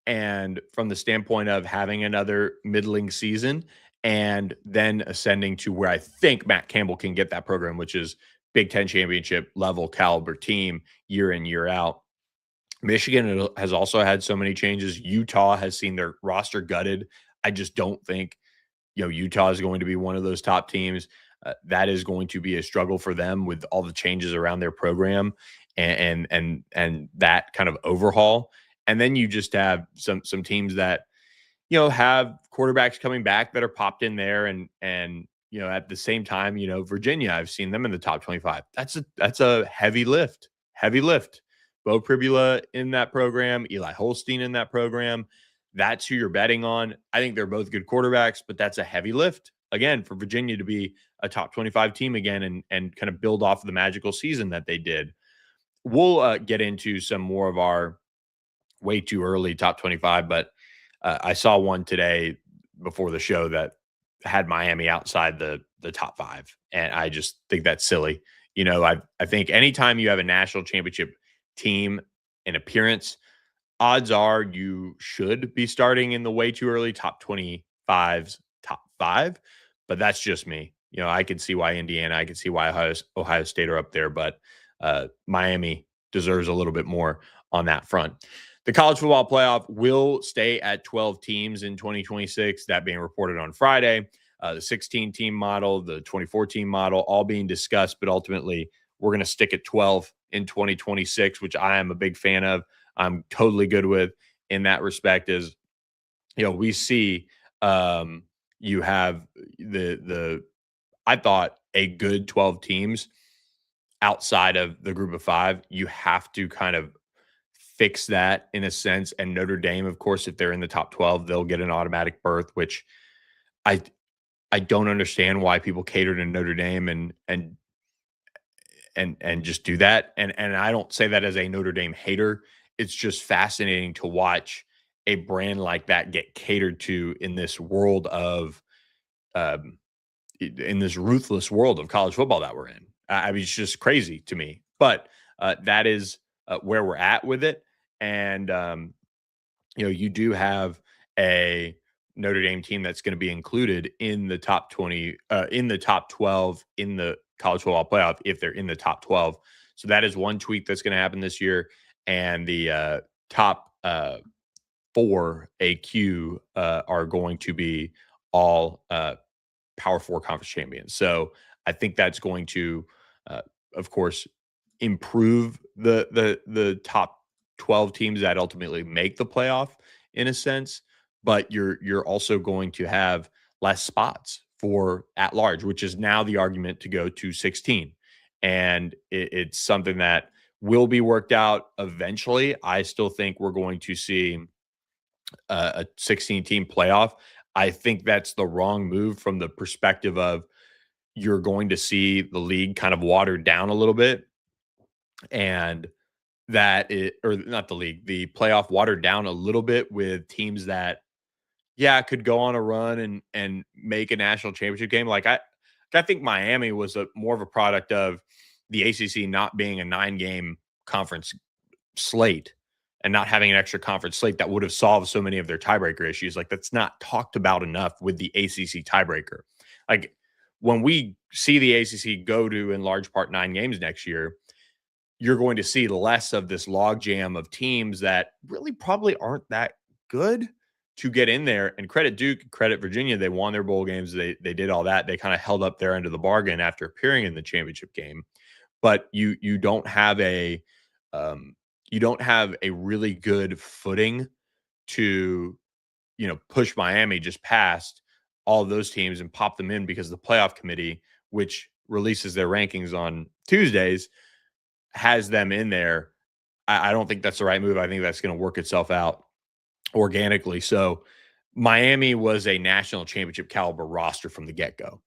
and from the standpoint of having another middling season and then ascending to where I think Matt Campbell can get that program, which is Big Ten championship level caliber team year in, year out. Michigan has also had so many changes. Utah has seen their roster gutted. I just don't think, Utah is going to be one of those top teams. That is going to be a struggle for them with all the changes around their program and that kind of overhaul. And then you just have some teams that have quarterbacks coming back that are popped in there, and at the same time, Virginia, I've seen them in the top 25. That's a heavy lift. Bo Pribula in that program, Eli Holstein in that program. That's who you're betting on. I think they're both good quarterbacks, but that's a heavy lift again for Virginia to be a top 25 team again and kind of build off of the magical season that they did. We'll get into some more of our way too early top 25, but I saw one today before the show that had Miami outside the top five, and I just think that's silly. I think anytime you have a national championship team in appearance, odds are you should be starting in the way too early top 25's top five, but that's just me. I can see why Indiana, I can see why Ohio State are up there, but Miami deserves a little bit more on that front. The college football playoff will stay at 12 teams in 2026, that being reported on Friday. The 16-team model, the 24-team model, all being discussed, but ultimately we're going to stick at 12 in 2026, which I am a big fan of. I'm totally good with in that respect. Is we see you have I thought a good 12 teams outside of the group of five. You have to kind of fix that in a sense. And Notre Dame, of course, if they're in the top 12, they'll get an automatic berth, which I don't understand why people cater to Notre Dame and just do that. And I don't say that as a Notre Dame hater. It's just fascinating to watch a brand like that get catered to in this world of in this ruthless world of college football that we're in. I mean, it's just crazy to me. But that is where we're at with it. And you do have a Notre Dame team that's going to be included in the top 20, in the top 12 in the college football playoff if they're in the top 12. So that is one tweak that's going to happen this year. And the top 4 AQ are going to be all Power 4 conference champions. So I think that's going to, of course, improve the top 12 teams that ultimately make the playoff in a sense, but you're also going to have less spots for at large, which is now the argument to go to 16. And it's something that will be worked out eventually. I still think we're going to see a 16 team playoff. I think that's the wrong move from the perspective of you're going to see the league kind of watered down a little bit, and or not the league, the playoff watered down a little bit with teams that, yeah, could go on a run and make a national championship game. Like I think Miami was more of a product of the ACC not being a 9-game conference slate and not having an extra conference slate that would have solved so many of their tiebreaker issues. Like, that's not talked about enough with the ACC tiebreaker. Like, when we see the ACC go to, in large part, 9 games next year, you're going to see less of this logjam of teams that really probably aren't that good to get in there. And credit Duke, credit Virginia. They won their bowl games. They did all that. They kind of held up their end of the bargain after appearing in the championship game. But you don't have a really good footing to, push Miami just past all of those teams and pop them in, because the playoff committee, which releases their rankings on Tuesdays, has them in there. I don't think that's the right move. I think that's going to work itself out organically. So Miami was a national championship caliber roster from the get-go.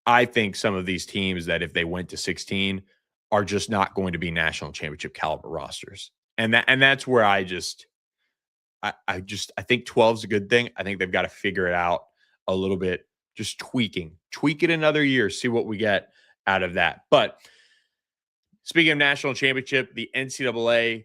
I think some of these teams that, if they went to 16, are just not going to be national championship caliber rosters. And that's where I think 12 is a good thing. I think they've got to figure it out a little bit, just tweak it another year, see what we get out of that. But speaking of national championship, the NCAA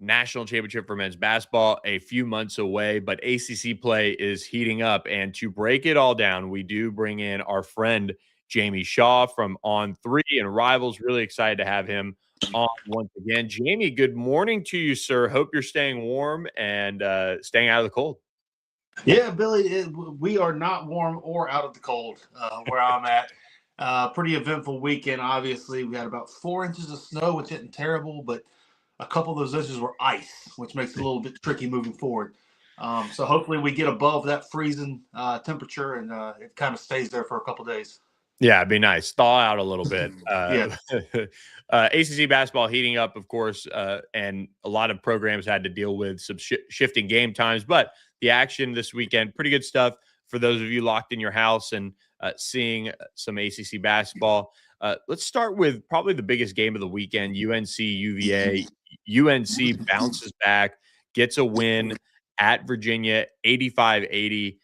national championship for men's basketball, a few months away, but ACC play is heating up. And to break it all down, we do bring in our friend Jamie Shaw from On3 and Rivals. Really excited to have him on once again. Jamie, good morning to you, sir. Hope you're staying warm and staying out of the cold. Yeah, Billy, we are not warm or out of the cold where I'm at. Pretty eventful weekend, obviously. We had about 4 inches of snow, which isn't terrible, but a couple of those inches were ice, which makes it a little bit tricky moving forward. So hopefully we get above that freezing temperature, and it kind of stays there for a couple of days. Yeah, it'd be nice. Thaw out a little bit. Yeah. ACC basketball heating up, of course, and a lot of programs had to deal with some shifting game times. But the action this weekend, pretty good stuff for those of you locked in your house and seeing some ACC basketball. Let's start with probably the biggest game of the weekend, UNC UVA. UNC bounces back, gets a win at Virginia, 85-80.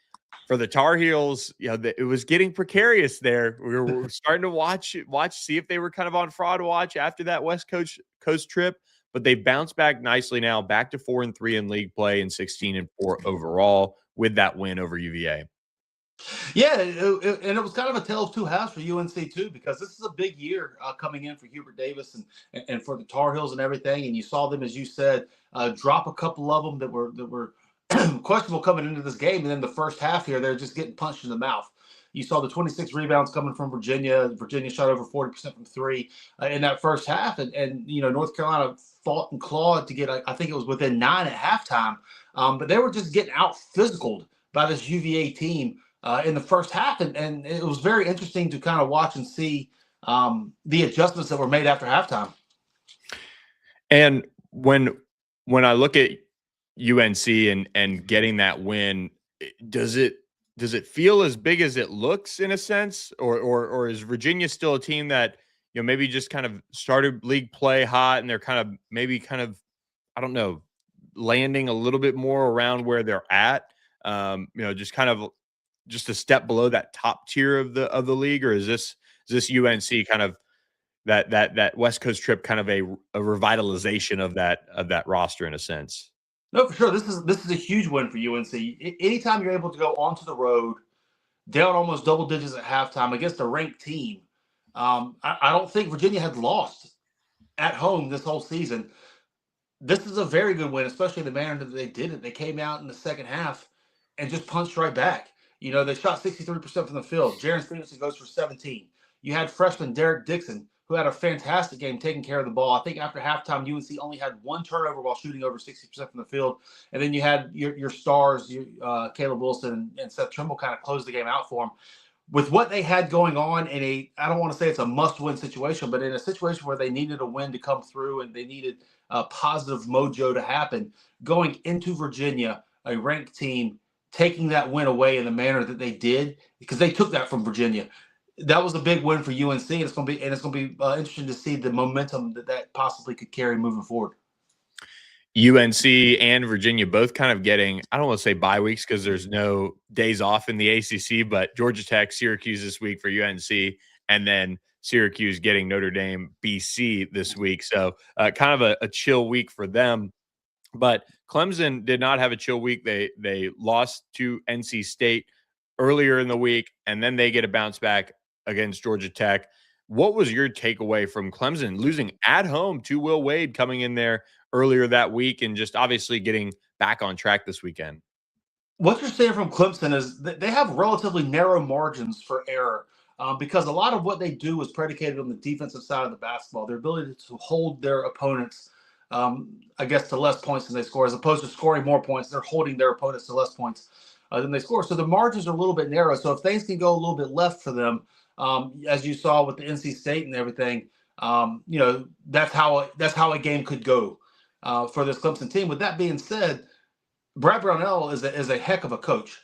For the Tar Heels, it was getting precarious there. We were starting to watch, see if they were kind of on fraud watch after that West Coast trip. But they bounced back nicely now, back to 4-3 in league play and 16-4 overall with that win over UVA. Yeah, and it was kind of a tale of two halves for UNC too, because this is a big year coming in for Hubert Davis and for the Tar Heels and everything. And you saw them, as you said, drop a couple of them that were questionable coming into this game. And then the first half here, they're just getting punched in the mouth. You saw the 26 rebounds coming from Virginia. Virginia shot over 40% from three in that first half. And North Carolina fought and clawed to get, I think it was within 9 at halftime. But they were just getting out physicaled by this UVA team in the first half. And it was very interesting to kind of watch and see the adjustments that were made after halftime. And when I look at UNC and getting that win, does it feel as big as it looks in a sense, or is Virginia still a team that maybe just kind of started league play hot and they're kind of I don't know, landing a little bit more around where they're at, just a step below that top tier of the league, or is this UNC kind of that West Coast trip kind of a revitalization of that roster in a sense? No, for sure. This is a huge win for UNC. Anytime you're able to go onto the road, down almost double digits at halftime against a ranked team, I don't think Virginia had lost at home this whole season. This is a very good win, especially the manner that they did it. They came out in the second half and just punched right back. They shot 63% from the field. Jaren Stevenson goes for 17. You had freshman Derek Dixon, who had a fantastic game taking care of the ball. I think after halftime, UNC only had 1 turnover while shooting over 60% from the field. And then you had your stars, Caleb Wilson and Seth Trimble, kind of close the game out for them. With what they had going on I don't want to say it's a must-win situation, but in a situation where they needed a win to come through and they needed a positive mojo to happen, going into Virginia, a ranked team, taking that win away in the manner that they did, because they took that from Virginia. that was a big win for UNC, and it's going to be interesting to see the momentum that possibly could carry moving forward. UNC and Virginia both kind of getting, I don't want to say bye weeks because there's no days off in the ACC, but Georgia Tech, Syracuse this week for UNC, and then Syracuse getting Notre Dame, BC this week. So kind of a chill week for them. But Clemson did not have a chill week. They lost to NC State earlier in the week, and then they get a bounce back against Georgia Tech. What was your takeaway from Clemson losing at home to Will Wade coming in there earlier that week and just obviously getting back on track this weekend? What you're saying from Clemson is that they have relatively narrow margins for error because a lot of what they do is predicated on the defensive side of the basketball, their ability to hold their opponents, I guess, to less points than they score, as opposed to scoring more points. They're holding their opponents to less points than they score. So the margins are a little bit narrow. So if things can go a little bit left for them, as you saw with the NC State and everything, that's how a game could go for this Clemson team. With that being said, Brad Brownell is a heck of a coach.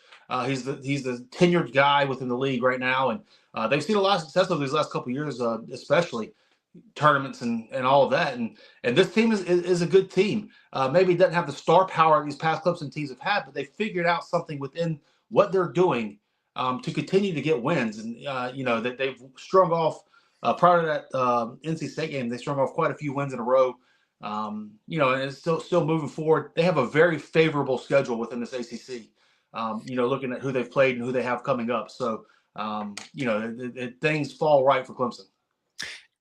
He's the tenured guy within the league right now, and they've seen a lot of success over these last couple of years, especially tournaments and all of that. And this team is a good team. Maybe it doesn't have the star power these past Clemson teams have had, but they figured out something within what they're doing to continue to get wins. And that they've strung off prior to that NC State game, they strung off quite a few wins in a row. And it's still moving forward. They have a very favorable schedule within this ACC. Looking at who they've played and who they have coming up. So, things fall right for Clemson.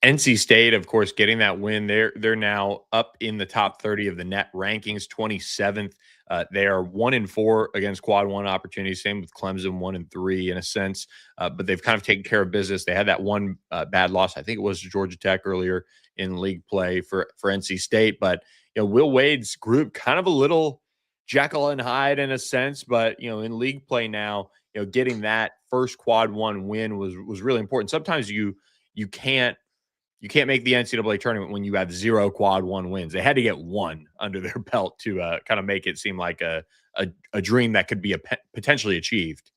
NC State, of course, getting that win. They're now up in the top 30 of the net rankings, 27th. They are 1-4 against quad one opportunities. Same with Clemson, 1-3 in a sense. But they've kind of taken care of business. They had that one bad loss. I think it was to Georgia Tech earlier in league play for NC State. But Will Wade's group kind of a little Jekyll and Hyde in a sense. But in league play now, getting that first quad one win was really important. Sometimes you can't make the NCAA tournament when you have 0 quad one wins. They had to get one under their belt to kind of make it seem like a dream that could be potentially achieved.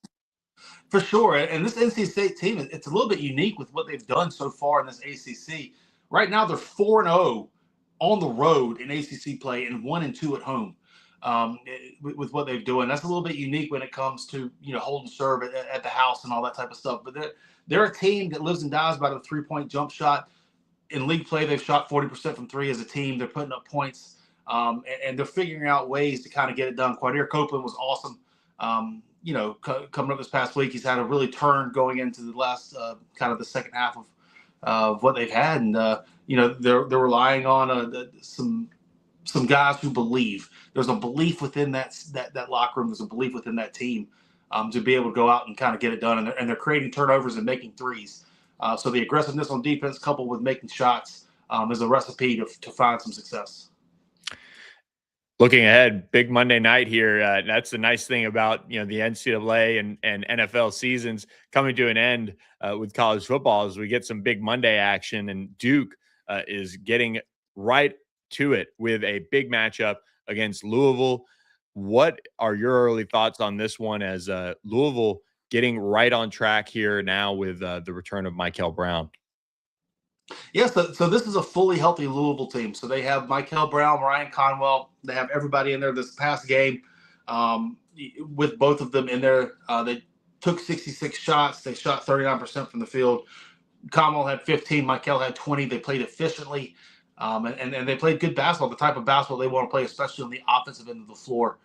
For sure. And this NC State team, it's a little bit unique with what they've done so far in this ACC. Right now, they're 4-0 on the road in ACC play and 1-2 at home with what they're doing. That's a little bit unique when it comes to hold and serve at the house and all that type of stuff. But they're a team that lives and dies by the 3-point jump shot. In league play, they've shot 40% from three as a team. They're putting up points, and they're figuring out ways to kind of get it done. Quadir Copeland was awesome. Coming up this past week, he's had a really turn going into the last kind of the second half of what they've had, and they're relying on some guys who believe. There's a belief within that locker room. There's a belief within that team to be able to go out and kind of get it done, and they're creating turnovers and making threes. So the aggressiveness on defense coupled with making shots is a recipe to find some success. Looking ahead, big Monday night here. That's the nice thing about the NCAA and NFL seasons coming to an end with college football is we get some big Monday action, and Duke is getting right to it with a big matchup against Louisville. What are your early thoughts on this one as Louisville getting right on track here now with the return of Michael Brown? Yes, so this is a fully healthy Louisville team. So they have Michael Brown, Ryan Conwell. They have everybody in there this past game with both of them in there. They took 66 shots. They shot 39% from the field. Conwell had 15. Michael had 20. They played efficiently, and they played good basketball, the type of basketball they want to play, especially on the offensive end of the floor.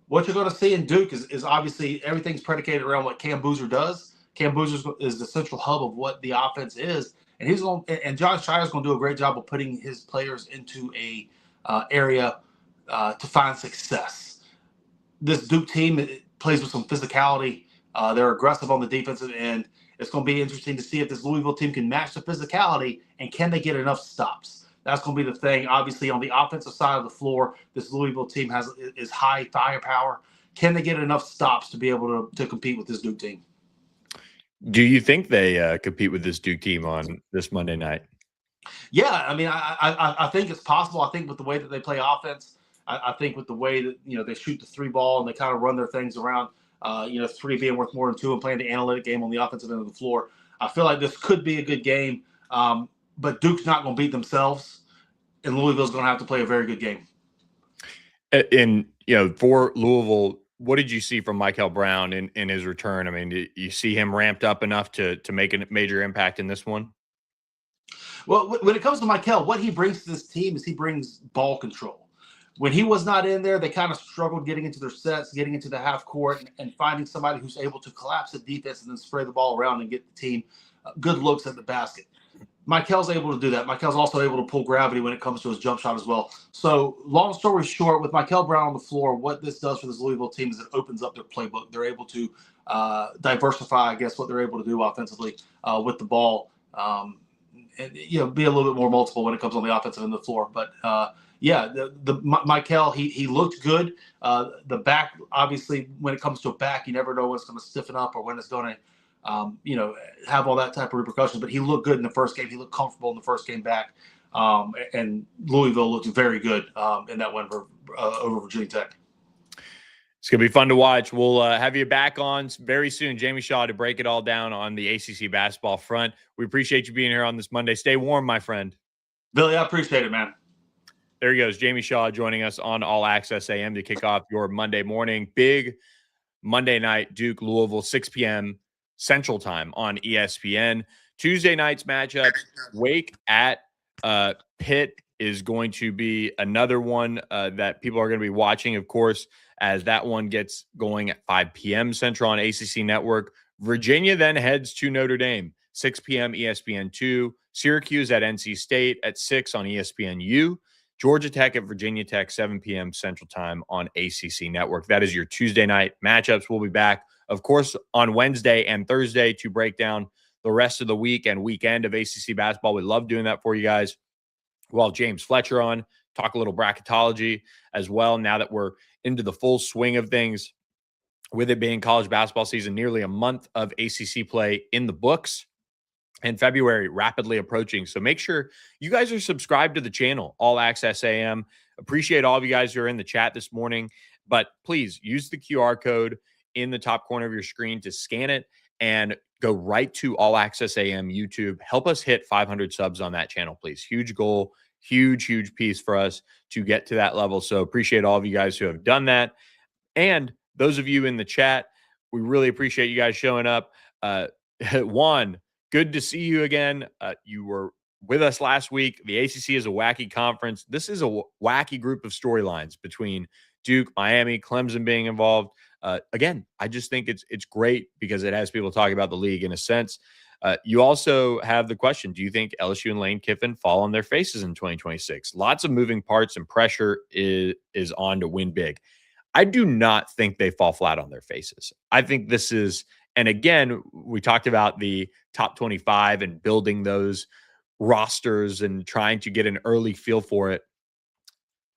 What you're going to see in Duke is obviously everything's predicated around what Cam Boozer does. Cam Boozer is the central hub of what the offense is, and John Shire's going to do a great job of putting his players into a area to find success. This Duke team plays with some physicality. They're aggressive on the defensive end. It's going to be interesting to see if this Louisville team can match the physicality and can they get enough stops. That's going to be the thing. Obviously, on the offensive side of the floor, this Louisville team is high firepower. Can they get enough stops to be able to compete with this Duke team? Do you think they compete with this Duke team on this Monday night? Yeah, I mean, I think it's possible. I think with the way that they play offense, I think with the way that they shoot the three ball and they kind of run their things around, three being worth more than two and playing the analytic game on the offensive end of the floor. I feel like this could be a good game, but Duke's not going to beat themselves, and Louisville's going to have to play a very good game. And, for Louisville, what did you see from Michael Brown in his return? I mean, did you see him ramped up enough to make a major impact in this one? Well, when it comes to Michael, what he brings to this team is he brings ball control. When he was not in there, they kind of struggled getting into their sets, getting into the half court, and finding somebody who's able to collapse the defense and then spray the ball around and get the team good looks at the basket. Michael's able to do that. Michael's also able to pull gravity when it comes to his jump shot as well. So long story short, with Michael Brown on the floor, what this does for this Louisville team is it opens up their playbook. They're able to diversify, I guess, what they're able to do offensively with the ball. And be a little bit more multiple when it comes on the offensive end of the floor. But Michael, he looked good. The back, obviously, when it comes to a back, you never know when it's going to stiffen up or when it's going to, have all that type of repercussions. But he looked good in the first game. He looked comfortable in the first game back. And Louisville looked very good in that one over Virginia Tech. It's going to be fun to watch. We'll have you back on very soon, Jamie Shaw, to break it all down on the ACC basketball front. We appreciate you being here on this Monday. Stay warm, my friend. Billy, I appreciate it, man. There he goes, Jamie Shaw joining us on All Access AM to kick off your Monday morning. Big Monday night, Duke, Louisville, 6 p.m. Central Time on ESPN. Tuesday night's matchups, Wake at Pitt is going to be another one that people are going to be watching, of course, as that one gets going at 5 p.m. Central on ACC Network. Virginia then heads to Notre Dame, 6 p.m. ESPN2. Syracuse at NC State at 6 on ESPNU. Georgia Tech at Virginia Tech, 7 p.m. Central Time on ACC Network. That is your Tuesday night matchups. We'll be back, of course, on Wednesday and Thursday to break down the rest of the week and weekend of ACC basketball. We love doing that for you guys. We'll have James Fletcher on, talk a little bracketology as well now that we're into the full swing of things, with it being college basketball season, nearly a month of ACC play in the books, and February rapidly approaching. So make sure you guys are subscribed to the channel, All Access AM. Appreciate all of you guys who are in the chat this morning, but please use the QR code in the top corner of your screen to scan it and go right to All Access AM YouTube. Help us hit 500 subs on that channel, please. Huge goal, huge piece for us to get to that level. So appreciate all of you guys who have done that. And those of you in the chat, we really appreciate you guys showing up. Juan, good to see you again. You were with us last week. The ACC is a wacky conference. This is a wacky group of storylines between Duke, Miami, Clemson being involved. Again, I just think it's great because it has people talking about the league in a sense. You also have the question, do you think LSU and Lane Kiffin fall on their faces in 2026? Lots of moving parts and pressure is on to win big. I do not think they fall flat on their faces. I think this is, and again, we talked about the top 25 and building those rosters and trying to get an early feel for it.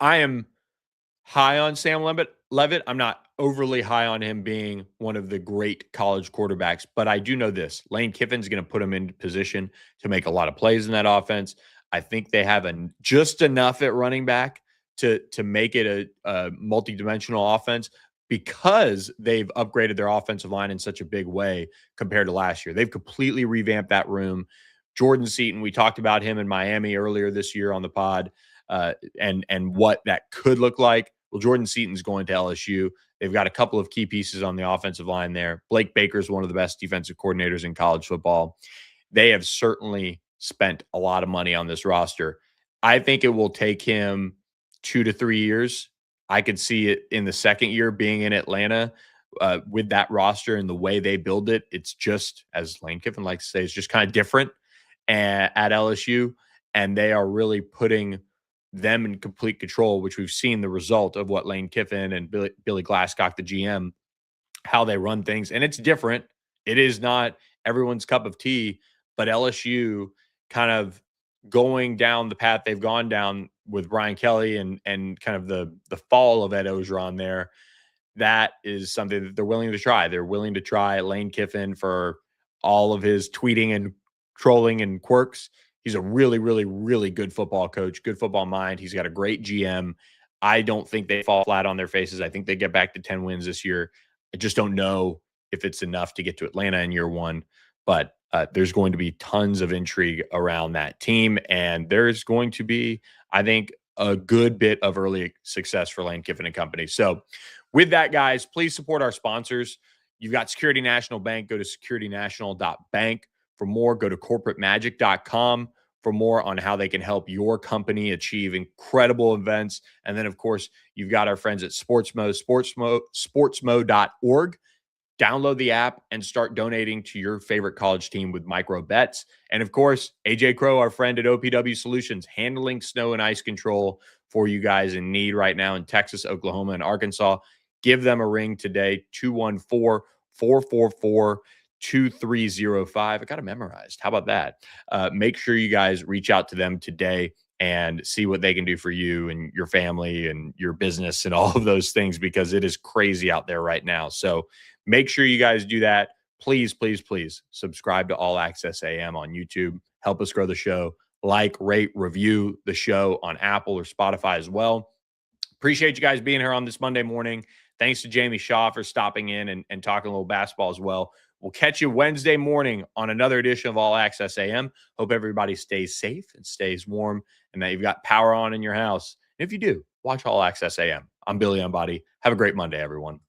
I am high on Sam Leavitt. I'm not overly high on him being one of the great college quarterbacks, but I do know this. Lane Kiffin's going to put him in position to make a lot of plays in that offense. I think they have just enough at running back to make it a multi-dimensional offense because they've upgraded their offensive line in such a big way compared to last year. They've completely revamped that room. Jordan Seaton, we talked about him in Miami earlier this year on the pod, and what that could look like. Well, Jordan Seaton's going to LSU. They've got a couple of key pieces on the offensive line there. Blake Baker's one of the best defensive coordinators in college football. They have certainly spent a lot of money on this roster. I think it will take him 2 to 3 years. I could see it in the second year being in Atlanta with that roster and the way they build it. It's just, as Lane Kiffin likes to say, it's just kind of different at LSU. And they are really putting them in complete control, which we've seen the result of what Lane Kiffin and Billy Glasscock, the GM, how they run things. And it's different. It is not everyone's cup of tea, but LSU kind of going down the path they've gone down with Brian Kelly and kind of the fall of Ed Ogeron there, that is something that they're willing to try. They're willing to try Lane Kiffin for all of his tweeting and trolling and quirks. He's a really good football coach, good football mind. He's got a great GM. I don't think they fall flat on their faces. I think they get back to 10 wins this year. I just don't know if it's enough to get to Atlanta in year one. But There's going to be tons of intrigue around that team, and there's going to be, I think, a good bit of early success for Lane Kiffin and company. So with that, guys, please support our sponsors. You've got Security National Bank. Go to securitynational.bank. For more, go to corporatemagic.com for more on how they can help your company achieve incredible events. And then, of course, you've got our friends at Sportsmo, sportsmo.org. Download the app and start donating to your favorite college team with micro bets. And of course, AJ Crow, our friend at OPW Solutions, handling snow and ice control for you guys in need right now in Texas, Oklahoma, and Arkansas. Give them a ring today, 214-444-2305. I got it memorized. How about that? Make sure you guys reach out to them today and see what they can do for you and your family and your business and all of those things, because it is crazy out there right now. So make sure you guys do that. Please, please, please subscribe to All Access AM on YouTube. Help us grow the show. Like, rate, review the show on Apple or Spotify as well. Appreciate you guys being here on this Monday morning. Thanks to Jamie Shaw for stopping in and talking a little basketball as well. We'll catch you Wednesday morning on another edition of All Access AM. Hope everybody stays safe and stays warm and that you've got power on in your house. And if you do, watch All Access AM. I'm Billy Embody. Have a great Monday, everyone.